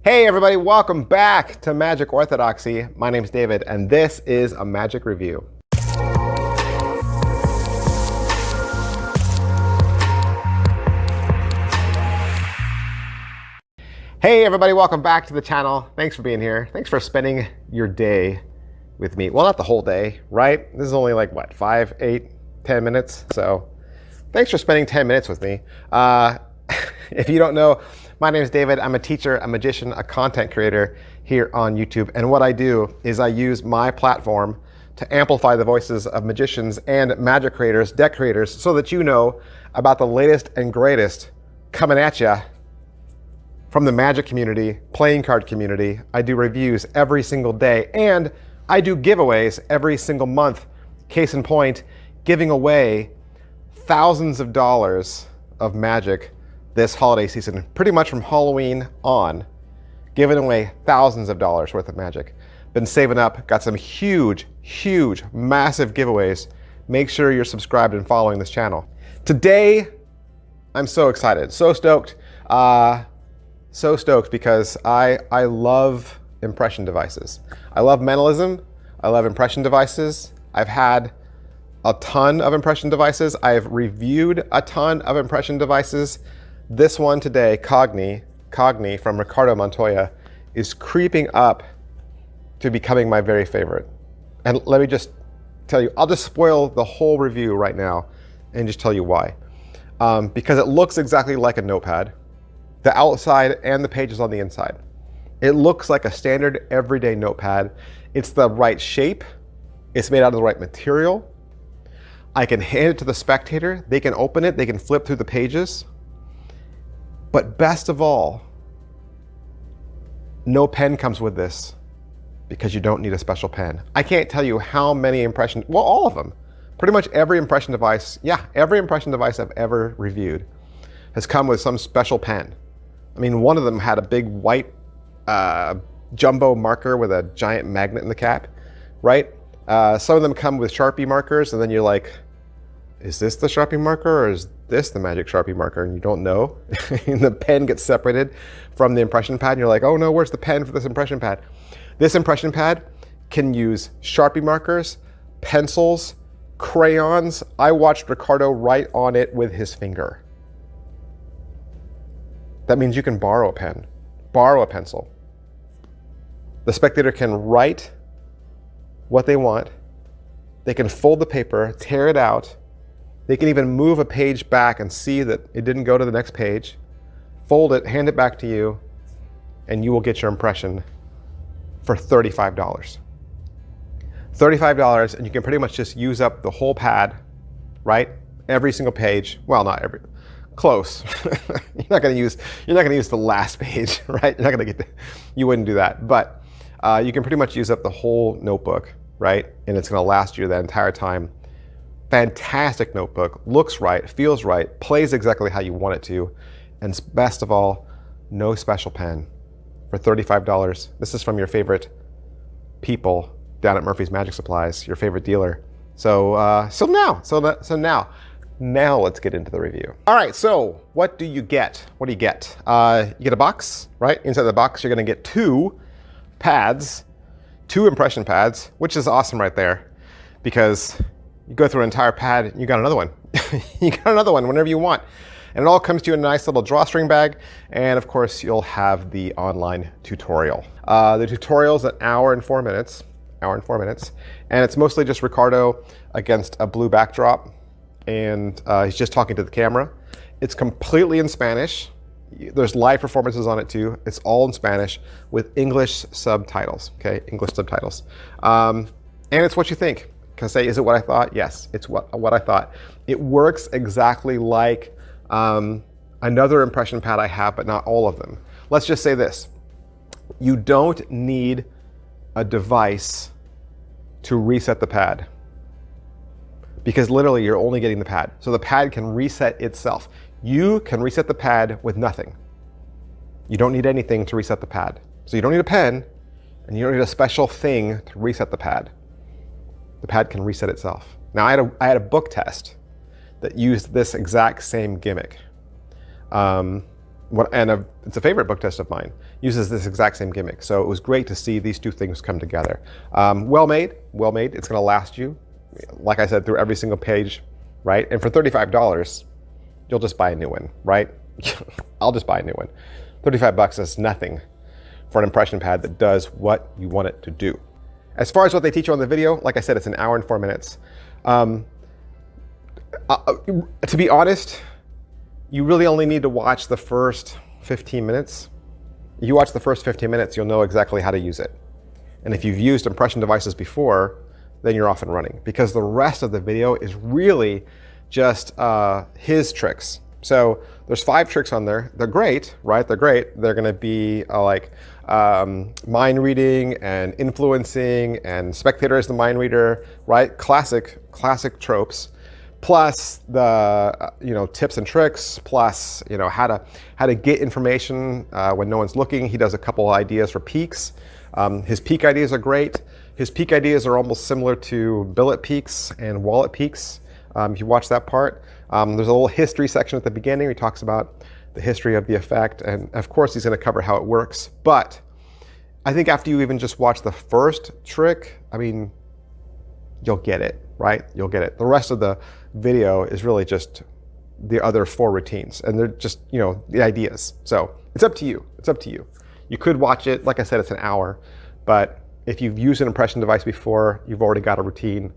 Hey everybody, welcome back to Magic Orthodoxy. My name's David, and this is a magic review. Hey everybody, welcome back to the channel. Thanks for being here. Thanks for spending your day with me. Well, not the whole day, right? This is only like, what, 5, 8, 10 minutes? So thanks for spending 10 minutes with me. If you don't know, my name is David. I'm a teacher, a magician, a content creator here on YouTube. And what I do is I use my platform to amplify the voices of magicians and magic creators, deck creators, so that you know about the latest and greatest coming at you from the magic community, playing card community. I do reviews every single day, and I do giveaways every single month. Case in point, giving away thousands of dollars of magic this holiday season, pretty much from Halloween on, giving away thousands of dollars worth of magic. Been saving up, got some huge, massive giveaways. Make sure you're subscribed and following this channel. Today, I'm so excited, so stoked. So stoked because I love impression devices. I love mentalism, I love impression devices. I've had a ton of impression devices. I've reviewed a ton of impression devices. This one today, Cogni from Ricardo Montoya, is creeping up to becoming my very favorite. And let me just tell you, I'll just spoil the whole review right now and just tell you why. Because it looks exactly like a notepad, the outside and the pages on the inside. It looks like a standard everyday notepad. It's the right shape. It's made out of the right material. I can hand it to the spectator. They can open it. They can flip through the pages. But best of all, no pen comes with this because you don't need a special pen. I can't tell you how many impression, well, all of them. Pretty much every impression device, every impression device I've ever reviewed has come with some special pen. I mean, one of them had a big white jumbo marker with a giant magnet in the cap, right? Some of them come with Sharpie markers, and then you're like, is this the Sharpie marker or is this the magic Sharpie marker? And you don't know. And the pen gets separated from the impression pad, and you're like, oh no, where's the pen for this impression pad? This impression pad can use Sharpie markers, pencils, crayons. I watched Ricardo write on it with his finger. That means you can borrow a pen, borrow a pencil. The spectator can write what they want. They can fold the paper, tear it out. They can even move a page back and see that it didn't go to the next page, fold it, hand it back to you, and you will get your impression for $35. $35, and you can pretty much just use up the whole pad, right? Every single page. Well, not every, close. You're not gonna use the last page, right? You're not gonna get you wouldn't do that. But you can pretty much use up the whole notebook, right? And it's gonna last you the entire time. Fantastic notebook, looks right, feels right, plays exactly how you want it to, and best of all, no special pen for $35. This is from your favorite people down at Murphy's Magic Supplies, your favorite dealer. So now let's get into the review. All right, so what do you get? What do you get? You get a box, right? Inside the box, you're gonna get two pads, two impression pads, which is awesome right there, because you go through an entire pad, and you got another one. You got another one whenever you want. And it all comes to you in a nice little drawstring bag. And of course, you'll have the online tutorial. The tutorial's an hour and 4 minutes. And it's mostly just Ricardo against a blue backdrop. And he's just talking to the camera. It's completely in Spanish. There's live performances on it too. It's all in Spanish with English subtitles, okay? English subtitles. And it's what you think. Can I say, is it what I thought? Yes, it's what I thought. It works exactly like another impression pad I have, but not all of them. Let's just say this. You don't need a device to reset the pad, because literally you're only getting the pad. So the pad can reset itself. You can reset the pad with nothing. You don't need anything to reset the pad. So you don't need a pen, and you don't need a special thing to reset the pad. The pad can reset itself. Now I had a book test that used this exact same gimmick. It's a favorite book test of mine. uses this exact same gimmick. So it was great to see these two things come together. Well made. It's going to last you, like I said, through every single page, right? And for $35, you'll just buy a new one, right? I'll just buy a new one. 35 bucks is nothing for an impression pad that does what you want it to do. As far as what they teach you on the video, like I said, it's an hour and 4 minutes. To be honest, you really only need to watch the first 15 minutes. If you watch the first 15 minutes, you'll know exactly how to use it. And if you've used impression devices before, then you're off and running, because the rest of the video is really just his tricks. So there's 5 tricks on there. They're great, right? They're great. They're gonna be like mind reading and influencing, and spectator is the mind reader, right? Classic tropes. Plus the tips and tricks, plus how to get information when no one's looking. He does a couple ideas for peaks. His peak ideas are great. His peak ideas are almost similar to billet peaks and wallet peaks. If you watch that part, there's a little history section at the beginning. He talks about the history of the effect, and of course he's going to cover how it works. But I think after you even just watch the first trick, I mean, you'll get it, right? You'll get it. The rest of the video is really just the other 4 routines, and they're just the ideas. So it's up to you. It's up to you. You could watch it. Like I said, it's an hour, but if you've used an impression device before, you've already got a routine.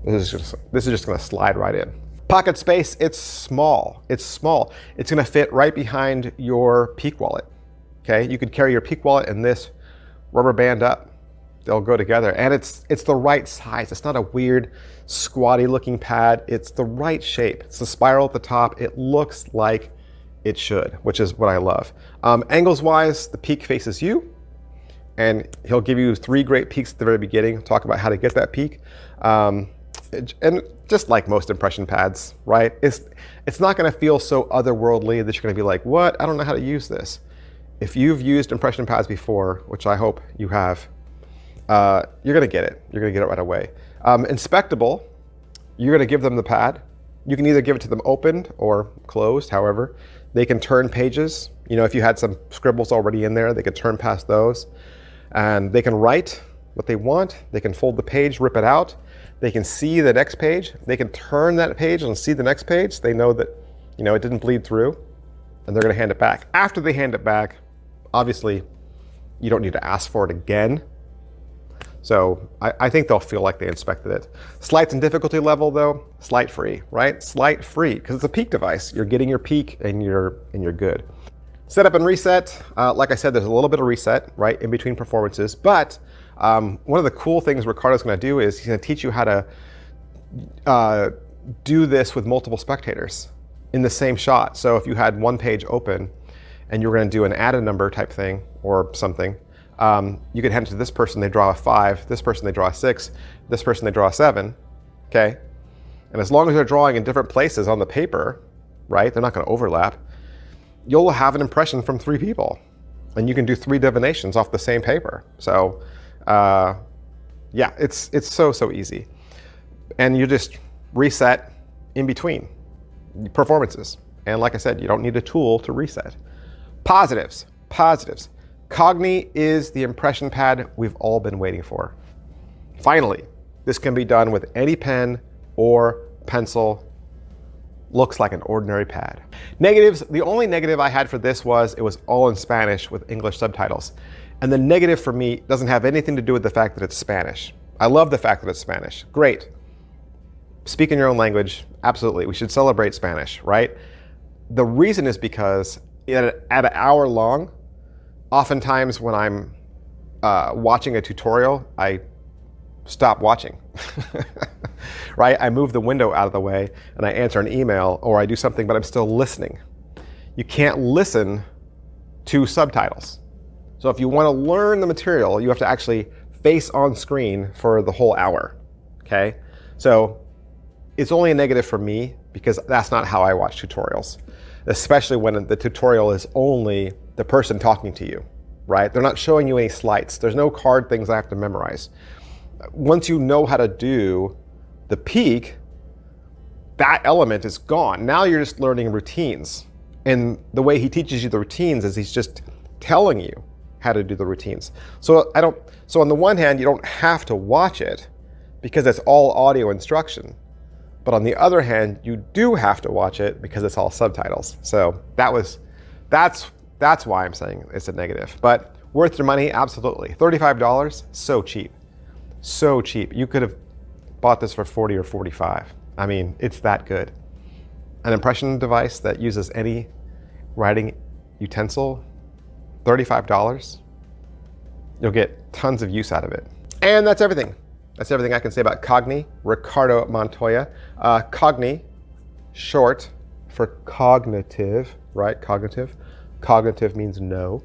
This is just going to slide right in. Pocket space, it's small. It's small. It's going to fit right behind your Peak wallet. Okay, you could carry your Peak wallet and this rubber band up. They'll go together, and it's the right size. It's not a weird, squatty looking pad. It's the right shape. It's the spiral at the top. It looks like it should, which is what I love. Angles wise, the Peak faces you, and he'll give you 3 great peaks at the very beginning. Talk about how to get that peak. And just like most impression pads, right? It's not going to feel so otherworldly that you're going to be like, what? I don't know how to use this. If you've used impression pads before, which I hope you have, you're going to get it. You're going to get it right away. Inspectable, you're going to give them the pad. You can either give it to them opened or closed, however. They can turn pages. If you had some scribbles already in there, they can turn past those. And they can write what they want. They can fold the page, rip it out. They can see the next page. They can turn that page and see the next page. They know that, it didn't bleed through, and they're going to hand it back. After they hand it back, obviously, you don't need to ask for it again. So I think they'll feel like they inspected it. Slights and difficulty level though, slight free, right? Slight free, because it's a Peak device. You're getting your Peak and you're good. Setup and reset, like I said, there's a little bit of reset, right, in between performances. But one of the cool things Ricardo's going to do is he's going to teach you how to do this with multiple spectators in the same shot. So if you had one page open and you were going to do an add a number type thing or something, you could hand it to this person, they draw a 5, this person, they draw a 6, this person, they draw a 7, okay? And as long as they're drawing in different places on the paper, right, they're not going to overlap, you'll have an impression from 3 people. And you can do 3 divinations off the same paper. So, yeah, it's so easy. And you just reset in between performances. And like I said, you don't need a tool to reset. Positives. Cogni is the impression pad we've all been waiting for. Finally, this can be done with any pen or pencil. Looks like an ordinary pad. Negatives, the only negative I had for this was it was all in Spanish with English subtitles. And the negative for me doesn't have anything to do with the fact that it's Spanish. I love the fact that it's Spanish. Great. Speak in your own language, absolutely. We should celebrate Spanish, right? The reason is because at an hour long, oftentimes when I'm watching a tutorial, I stop watching, right? I move the window out of the way and I answer an email or I do something, but I'm still listening. You can't listen to subtitles. So if you want to learn the material, you have to actually face on screen for the whole hour, okay? So it's only a negative for me because that's not how I watch tutorials, especially when the tutorial is only the person talking to you, right? They're not showing you any slides. There's no card things I have to memorize. Once you know how to do the peak, that element is gone. Now you're just learning routines. And the way he teaches you the routines is he's just telling you how to do the routines. So on the one hand, you don't have to watch it because it's all audio instruction. But on the other hand, you do have to watch it because it's all subtitles. So that's why I'm saying it's a negative. But worth your money, absolutely. $35, so cheap. So cheap. You could have bought this for 40 or 45. I mean, it's that good. An impression device that uses any writing utensil, $35. You'll get tons of use out of it. And that's everything. That's everything I can say about Cogni, Ricardo Montoya. Cogni, short for cognitive, right? Cognitive. Cognitive means no.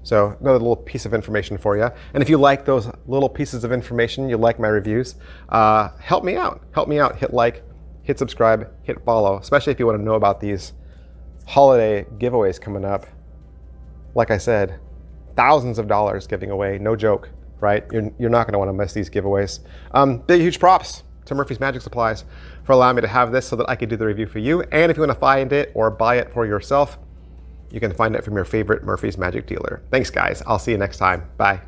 So another little piece of information for you. And if you like those little pieces of information, you like my reviews, help me out. Help me out. Hit like, hit subscribe, hit follow, especially if you want to know about these holiday giveaways coming up. Like I said, thousands of dollars giving away, no joke, right? You're not going to want to miss these giveaways. Big, huge props to Murphy's Magic Supplies for allowing me to have this so that I could do the review for you. And if you want to find it or buy it for yourself, you can find it from your favorite Murphy's Magic dealer. Thanks, guys. I'll see you next time. Bye.